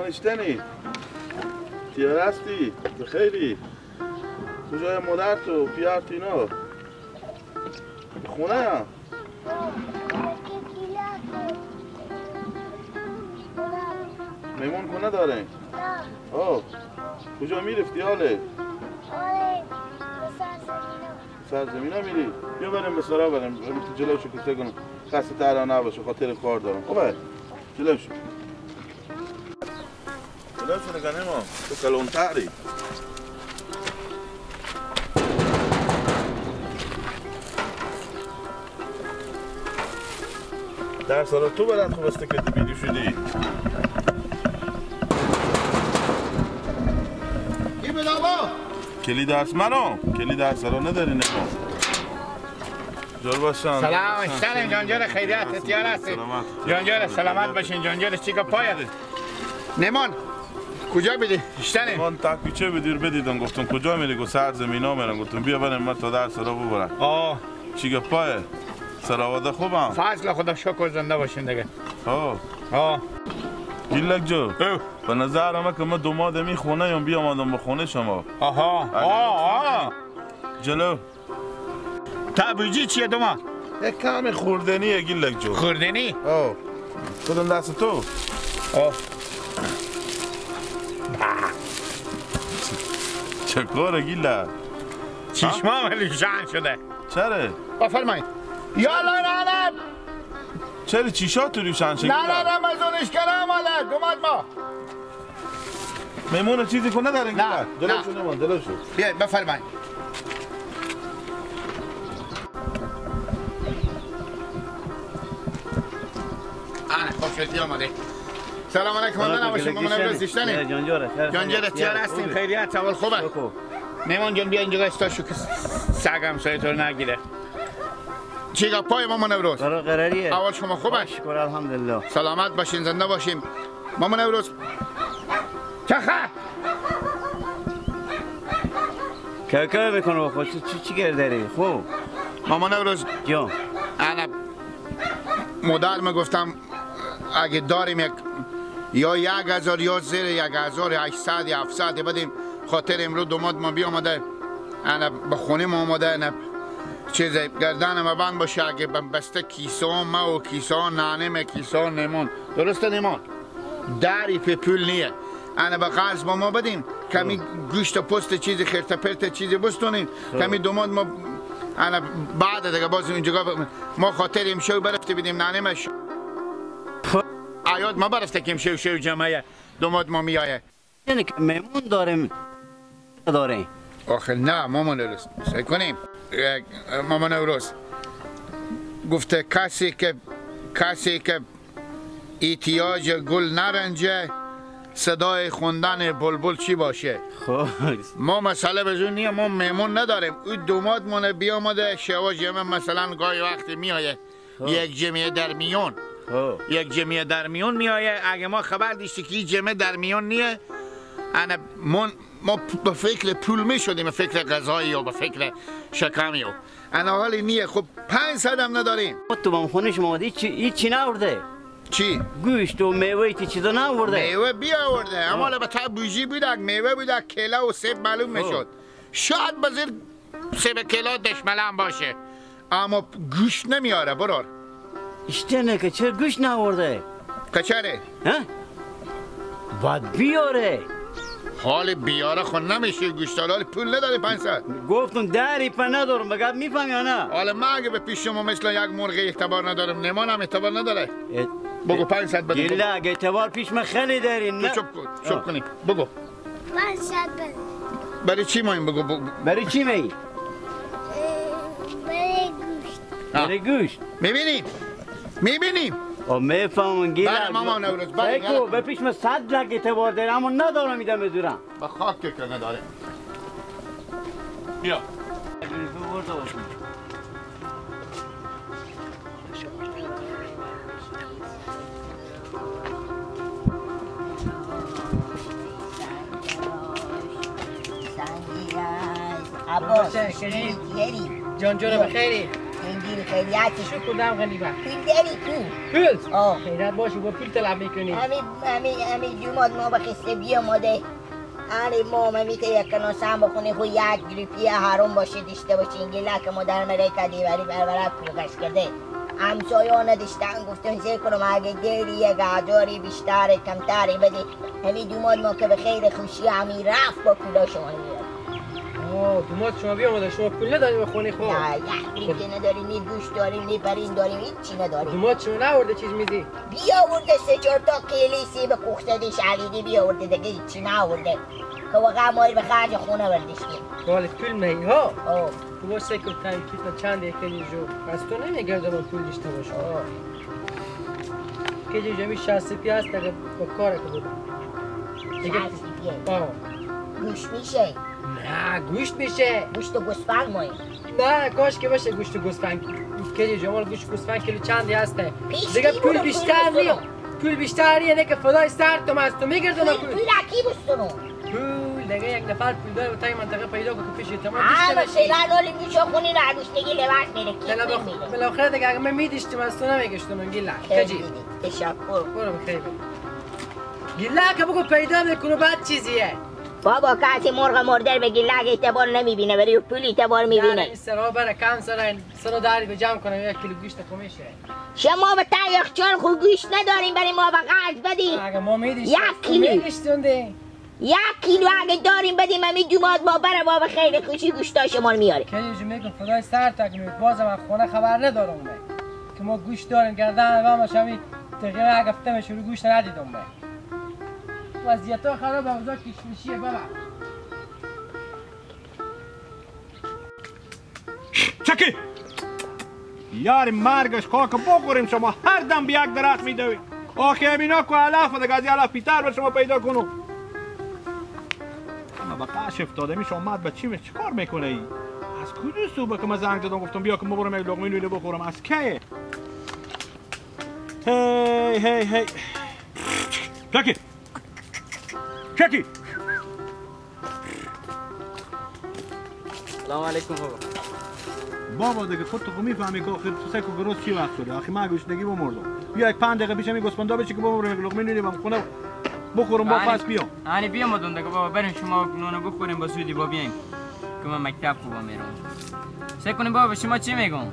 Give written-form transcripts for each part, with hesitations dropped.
اشتنی تیار هستی؟ بخیری؟ کجای مادر تو؟ پیار اینا؟ خونه یا؟ میمون خونه داره؟ نه آه کجا میرفتی حاله؟ سرزمین ها میری؟ بیا بریم به سرا بریم تو جلوشو کسته کنم خسته ترا نباشه خاطر کار دارم خوبه؟ جلوشو جلوشو نگاه نما تو کلونتری در سالا تو برد خوبسته که بیدی شدی کی به دابا؟ کلی درس منو کلی درس را نداری نما جور باشن سلام اشتنیم جانجار خیریت اتیار هستی جانجار سلامت باشین جانجار چیکا پاید نمان کجا بیدی؟ اشتنیم نمان تاکیچه بدیر بدیدن گفتم کجا میری گفت سر زمین ها میرن گفتم بیا بریم من تا درس را ببرم آه چیکا پایه سراواده خوبم فضل خدا شکر زنده باشین دیگه آه گیلک جو به نظر همه که من دومادمی خونه یم بیام آدم به خونه شما آها جلو تابوجی چیه دوما؟ یک کم خوردنیه گیلک جو خوردنی؟ کدوم دست تو؟ چکاره گیلک چشمام لیشان شده چره؟ بفرمایید یالا نانم چرا چیشا تو روشن شکل؟ نه مزونش کرم آله دومد ما میمونه چیزی که ندارن نه دلوشو نمان دلوشو بیاید بفرمایید خوب شدی آمده سلام علیکم من نباشیم مامان امروز اشتنیم جانجار اختیار هستیم خیریت اول خوبه میمان جان بیا اینجا استاشو که سگم سایه تو نگیره چیگا پای مامان امروز قراریه اول شما خوبه شکر الحمدلله سلامت باشین زنده باشیم مامان امروز چخه که میکنه خود چی گرداری خوب مامان امروز جان انا مدار میگفتم اگه داریم یا 1000 یا زیر 1800 یا 700 بدیم خاطر امروز دوماد ما بیامده انا به خونه ما آمده انا چیز گردن ما بند باشه اگه بسته کیسان ما و کیسان نانه کیسان نیمون درسته نیمون دری په پول نیه انا به قرض با ما بدیم کمی گوشت و پست چیزی خرت پرت چیزی بستونیم کمی دوماد ما انا بعد دیگه باز اینجا ما خاطر امشو برفته بدیم نانه مش آیاد ما برفته که امشو جمعه دوماد ما میایه یعنی که میمون داریم آخه نه مامان نوروز سعی کنیم مامان نوروز گفته کسی که احتیاج گل نرنجه صدای خوندن بلبل چی باشه ما مسئله بزرگ نیه ما میمون نداریم او دوماد مونه بیامده شواج جمعه مثلا گاهی وقتی میایه یک جمعه در میون میایه اگه ما خبر داشتی که این جمعه در میون نیه انا ما به فکر پول می شدیم به فکر غذایی و به فکر شکمی و انا حالی نیه خب 500 هم نداریم تو با خونه شما چی نورده؟ چی؟ گوشت و میوه تی چیزا نورده؟ میوه بیاورده اما البته بوجی بودک میوه بودک کیله و سیب معلوم میشد شاید بزیر سیب کیله دشمله هم باشه اما گوشت نمیاره برار اشتنه که چرا گوشت نورده؟ کچره؟ باید بیاره حال بیاره خون نمیشه گوشتال پول نداره 500 گفتم دری پا ندارم بگه میفهم یا نه حالا ما اگه به پیش شما مثل یک مرغ اعتبار ندارم نمان هم اعتبار نداره بگو 500 بده گله اگه اعتبار پیش من خیلی داری نه چوب کنی بگو 500 بده برای چی ما این بگو برای چی می؟ برای گوشت میبینیم او میفهمم گیره بله مامان نوروز بگو به پیش من 100 لک اعتبار داره اما ندارم میدم بدورم به خاک که نداره بیا عباس خیلی خیلی جان جان بخیری اینجوری خیلی هستی شو کدام غنیبه پول داری تو پول آه خیرت باشه با پول طلب میکنی همین جمعات ما بخسته بیاماده آره ما میته یک کناسم بخونه خو یک گریپی حرام باشه داشته باشه اینگه که مادر مرکه دیوری بربره پول کش کرده همسایه ها نداشتن گفتن زیر کنم اگه دیری یک هزاری بیشتر کمتری بده همین جمعات ما که به خیر خوشی همین رفت با پولا شما میاد دومات شما بیاماده شما پول نداری بخونی خب نه یک گریپی نداریم نی گوشت داریم نی پرین داریم هیچی نداریم دومات شما نورده چیز میدی بیاورده 3-4 تا کیلی سیب کوفته شلیدی بیاورده دیگه هیچی ناورده که واقعا مایل به خرج خونه بردشتیم بالت پول میی ها آه تو با سکل تایم کیتنا چند یک کلی جو از تو نمیگرده من پول داشته باشم که جو جمی 60 پی هست اگه با کار که بودم دیگه گوشت میشه نه گوشت میشه گوشت و گوسفند مایی نه کاش که باشه گوشت و گوسفند که جمال گوشت گوسفند کیلو چندی هسته پیش دیگه کی پول بودم بیشتر پول نیم پول بیشتر نه که فدای سر تو از تو میگردم پول پول کی بستونو پول دیگه یک نفر پول داره و تای منطقه پیدا کنه پیش تمام همه سیلان رولی میشه خونی را گوشتگی لباس میره کی بالاخره دیگه اگه من میدیشتم از تو نمیگشتم گیلا کجی تشکر برو بخیر گیلا که بگو پیدا میکنه بعد چیزیه بابا کسی مرغ مردر بگی لگ اعتبار نمیبینه ولی پول اعتبار میبینه این سرا بره کم سرا داری به جمع کنم یک کیلو گوشت خمیشه شما به تا یخچال خوب گوشت نداریم برای ما به قرض بدیم اگه ما میدیشتم یک کیلو یک کیلو اگه داریم بدیم همین جمعات ما بره بابا خیلی خوشی گوشتا شما رو میاره که جو میگم خدای سر تک میاد بازم از خونه خبر ندارم من که ما گوشت داریم گردن و ما شمی تقریبا یک هفته شروع گوشت ندیدم من وضعیت ها خراب اوضاع کشمشیه بابا چکی یار مرگش خاک بخوریم شما هر دم به یک درخت میدوید آخه امینا که علاف دیگه از علاف پیتر به شما پیدا کنم اما با قش افتاده میشه اومد به چی کار میکنه ای از کجا صبح که من زنگ زدم گفتم بیا که ما برم یک لقمه نونه بخورم از کیه هی چکی چکی سلام علیکم بابا دیگه خودت خو میفهمی که آخر تو سکو گروز چی وقت شده آخه من گوشتگی بمردم بیا یک 5 دقیقه پیشم گوسفندا بچی که برم یک لقمه نونی بام خونه بخورم با پس بیا یعنی بیا مدون دیگه بابا بریم شما نون بخوریم با زودی با بیایم که من مکتب خوبا میرم سعی کنیم بابا شما چی میگم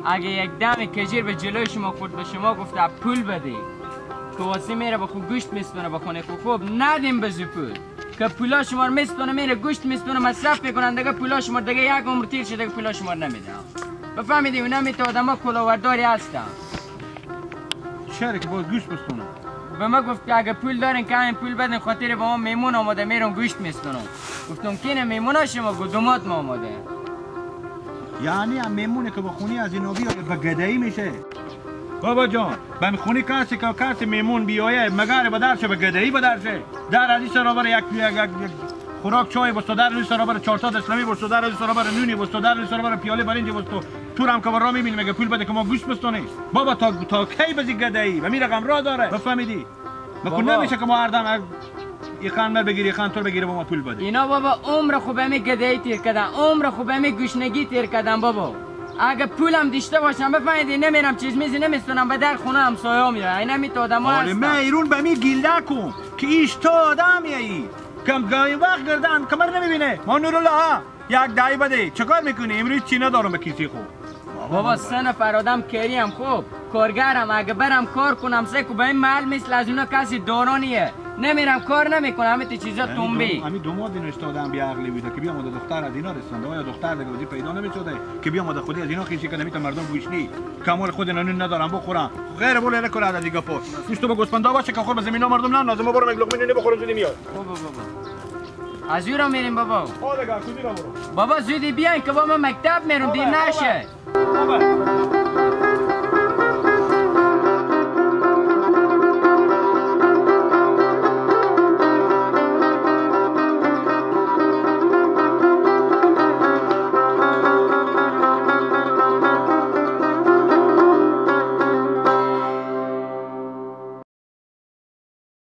اگه یک دم کجیر به جلوی شما خورد به شما گفته پول بده که واسه میره با خوب گوشت میسپونه بخونه خوب ندیم به پول که پولا شما رو میسپونه میره گوشت میسپونه مصرف میکنن دیگه پولا شما دیگه یک عمر تیر شده دیگه پولا شما رو نمیده بفهمیدی اونا میته آدما کلاورداری هستن چرا که باید گوشت بسپونه به ما گفت که اگه پول دارین که این پول بدین خاطر با ما میمون آماده میرم گوشت میسپونم گفتم کینه میمونا شما گدومات ما آماده یعنی هم میمونه که با خونی از اینو بیاره به گدایی میشه بابا جان به خونی کسی که کسی میمون بیایه مگر به درشه به گدایی به درشه در از این سرابر یک خوراک چای بستو در از سرابر 4 تا اسلامی بستو در از سرابر نونی بستو در از سرابر پیاله برنج بستو تو هم که برا میبینی مگه پول بده که ما گوشت بستونی بابا تا کی بزی گدایی و می رقم را داره بفهمیدی مکن نمیشه که ما هر دم یخان مر بگیری یخان تو بگیره با ما پول بده اینا بابا عمر خوب می گدایی تیر کردن عمر خوب می گوشنگی تیر کردن بابا اگه پولم داشته باشم بفهمیدی نمیرم چیز میزی نمیستونم به در خونه همسایه‌ها میرم اینا می تو آدم‌ها هستن من ایرون به می گیله کن که ایش تو آدمی ای کم گاهی وقت گردن کمر نمیبینه ما نورالله یک دایی بده چیکار میکنی امروز چی ندارم به کسی خوب بابا 3 نفر آدم کریم خوب کارگرم اگه برم کار کنم سه کو به این محل مثل از اونا کسی دورانیه نمیرم کار نمیکنم همه تی چیزا تنبی همین دوماد اینو استادم بی عقلی بوده که بیا ماده دختر از اینا رسونده یا دختر دیگه بودی پیدا نمیشده که بیا ماده خودی از اینا خیشی که نمیتونه مردم گوشنی کمال خود نون ندارم بخورم غیر بوله نکنه از دیگه پوش گوشت با گوسفندا باشه که خور به زمینا مردم نه لازم برم یک لقمه نون بخورم زودی میاد بابا از یورا میریم بابا دیگه کجا برو بابا زودی بیاین که با ما مکتب میرم دیر نشه بابا